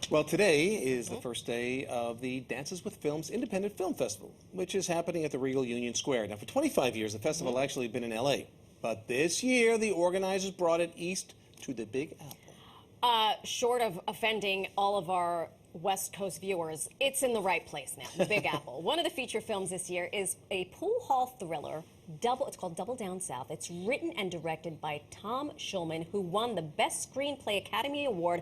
Well, today is the first day of the Dances with Film's Independent Film Festival, which is happening at the Regal Union Square. Now, for 25 years, the festival actually been in L.A., but this year the organizers brought it east to the Big Apple. Short of offending all of our West Coast viewers, it's in the right place now, the Big Apple. One of the feature films this year is a pool hall thriller, it's called Double Down South. It's written and directed by Tom Schulman, who won the Best Screenplay Academy Award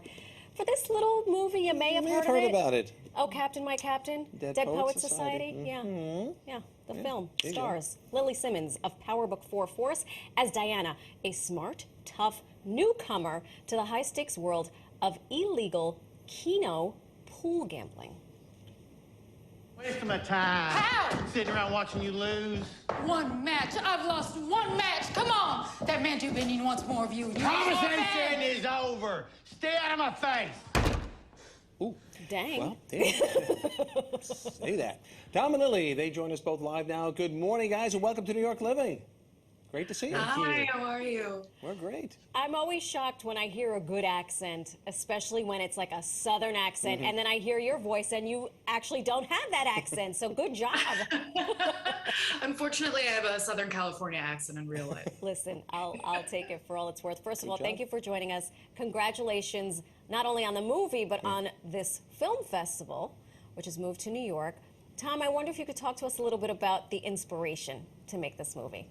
for this little movie. You may have heard about it. Oh, Captain, My Captain? Dead Poets Society? Yeah, the film stars Lili Simmons of Power Book 4 Force as Diana, a smart, tough newcomer to the high-stakes world of illegal Keno pool gambling. Wasting my time. How? Sitting around watching you lose. One match. I've lost one match. Come on. That man Dubinion wants more of you. Conversation is over. Stay out of my face. Ooh. Dang. Well, say that. Tom and Lily, they join us both live now. Good morning, guys, and welcome to New York Living. Great to see you. Hi, how are you? We're great. I'm always shocked when I hear a good accent, especially when it's like a Southern accent, and then I hear your voice and you actually don't have that accent, so good job. Unfortunately, I have a Southern California accent in real life. Listen, I'll take it for all it's worth. First of all, thank you for joining us. Congratulations, not only on the movie, but on this film festival, which has moved to New York. Tom, I wonder if you could talk to us a little bit about the inspiration to make this movie.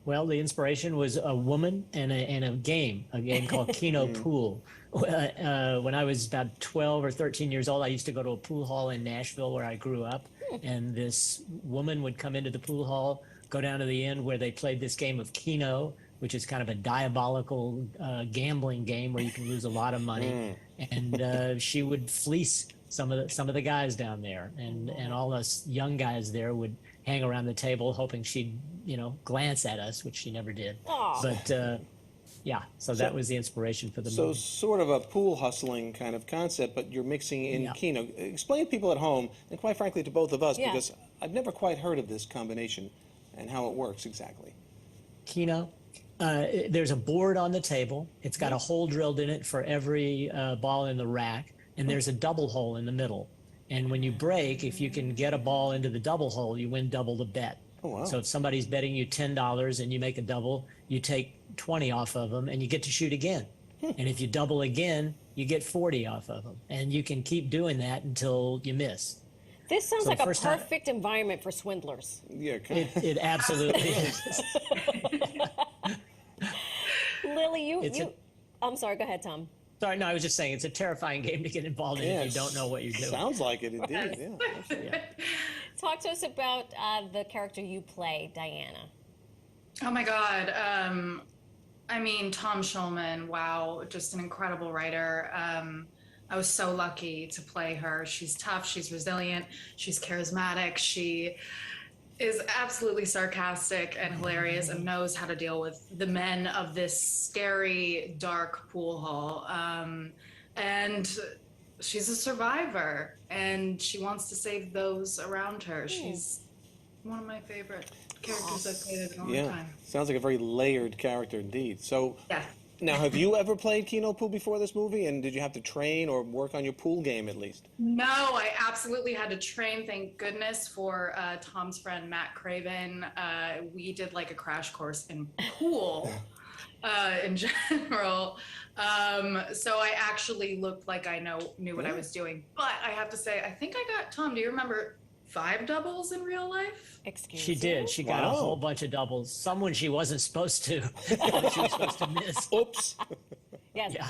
Well, the inspiration was a woman and a game called Keno Pool. When I was about 12 or 13 years old, I used to go to a pool hall in Nashville where I grew up. And this woman would come into the pool hall, go down to the end where they played this game of Keno, which is kind of a diabolical gambling game where you can lose a lot of money. And she would fleece some of the guys down there. And all us young guys there would hang around the table hoping she'd, glance at us, which she never did. Aww. But so that was the inspiration for the movie. So sort of a pool hustling kind of concept, but you're mixing in Keno. Explain to people at home, and quite frankly to both of us, because I've never quite heard of this combination and how it works exactly. Keno, there's a board on the table. It's got a hole drilled in it for every ball in the rack, and there's a double hole in the middle. And when you break, if you can get a ball into the double hole, you win double the bet. Oh, wow. So if somebody's betting you $10 and you make a double, you take 20 off of them and you get to shoot again. And if you double again, you get 40 off of them. And you can keep doing that until you miss. This sounds like a perfect environment for swindlers. Yeah, it absolutely is. Lily, I'm sorry, go ahead, Tom. Sorry, no, I was just saying it's a terrifying game to get involved in if you don't know what you're doing. Sounds like it, indeed. Yeah. Talk to us about the character you play, Diana. Oh my God. Tom Schulman, wow, just an incredible writer. I was so lucky to play her. She's tough, she's resilient, she's charismatic, she is absolutely sarcastic and hilarious and knows how to deal with the men of this scary, dark pool hall. And she's a survivor and she wants to save those around her. She's one of my favorite characters I've played in a long time. Sounds like a very layered character indeed. So, now, have you ever played Keno Pool before this movie? And did you have to train or work on your pool game at least? No, I absolutely had to train, thank goodness, for Tom's friend, Matt Craven. We did like a crash course in pool in general. So I actually looked like I knew what I was doing. But I have to say, I think I got, Tom, do you remember 5 doubles in real life? She did. She got a whole bunch of doubles. Someone she wasn't supposed to. She was supposed to miss. Oops. Yes. Yeah.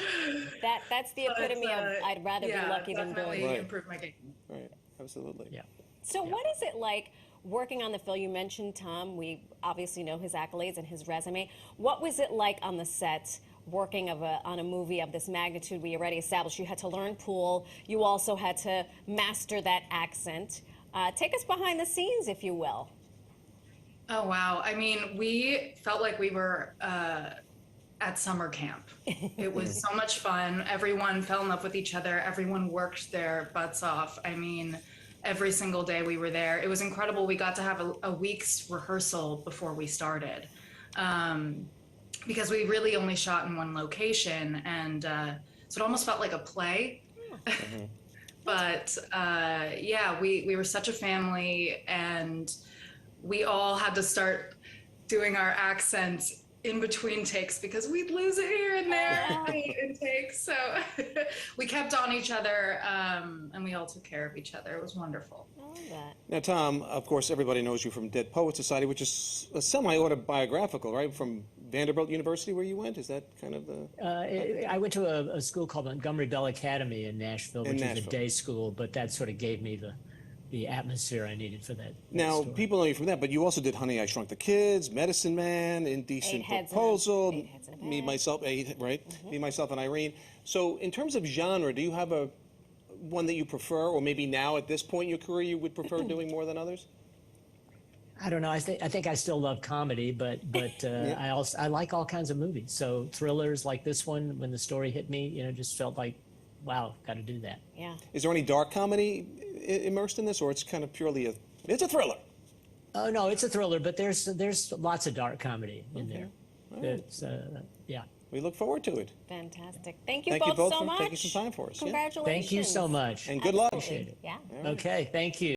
That's the epitome of I'd rather be lucky than good. Definitely improve my game. Right. Absolutely. Yeah. So what is it like working on the film? You mentioned Tom. We obviously know his accolades and his resume. What was it like on the set working on a movie of this magnitude? We already established you had to learn pool. You also had to master that accent. Take us behind the scenes, if you will. Oh, wow. We felt like we were at summer camp. It was so much fun. Everyone fell in love with each other. Everyone worked their butts off. Every single day we were there. It was incredible. We got to have a week's rehearsal before we started because we really only shot in one location. And so it almost felt like a play. But yeah, we were such a family, and we all had to start doing our accents in between takes because we'd lose it here and there in takes. So we kept on each other, and we all took care of each other. It was wonderful. I love that. Now, Tom, of course, everybody knows you from Dead Poets Society, which is a semi-autobiographical, right? From Vanderbilt University, where you went? Is that kind of the... I went to a school called Montgomery Bell Academy in Nashville, which is a day school, but that sort of gave me the atmosphere I needed for that. Now, story. people know you from that, but you also did Honey, I Shrunk the Kids, Medicine Man, Indecent Proposal, Eight Heads in a Me, Bed. Myself, Me, Myself, and Irene. So in terms of genre, do you have one that you prefer, or maybe now at this point in your career you would prefer doing more than others? I don't know. I think I still love comedy, but I like all kinds of movies. So thrillers like this one, when the story hit me, just felt like, wow, got to do that. Yeah. Is there any dark comedy immersed in this, or it's kind of purely it's a thriller? Oh no, it's a thriller, but there's lots of dark comedy in there. It's yeah. We look forward to it. Fantastic. Thank you Thank you both both so for much. taking some time for us. Yeah. Congratulations. Thank you so much. And good luck. Appreciate it. Yeah. Okay, thank you.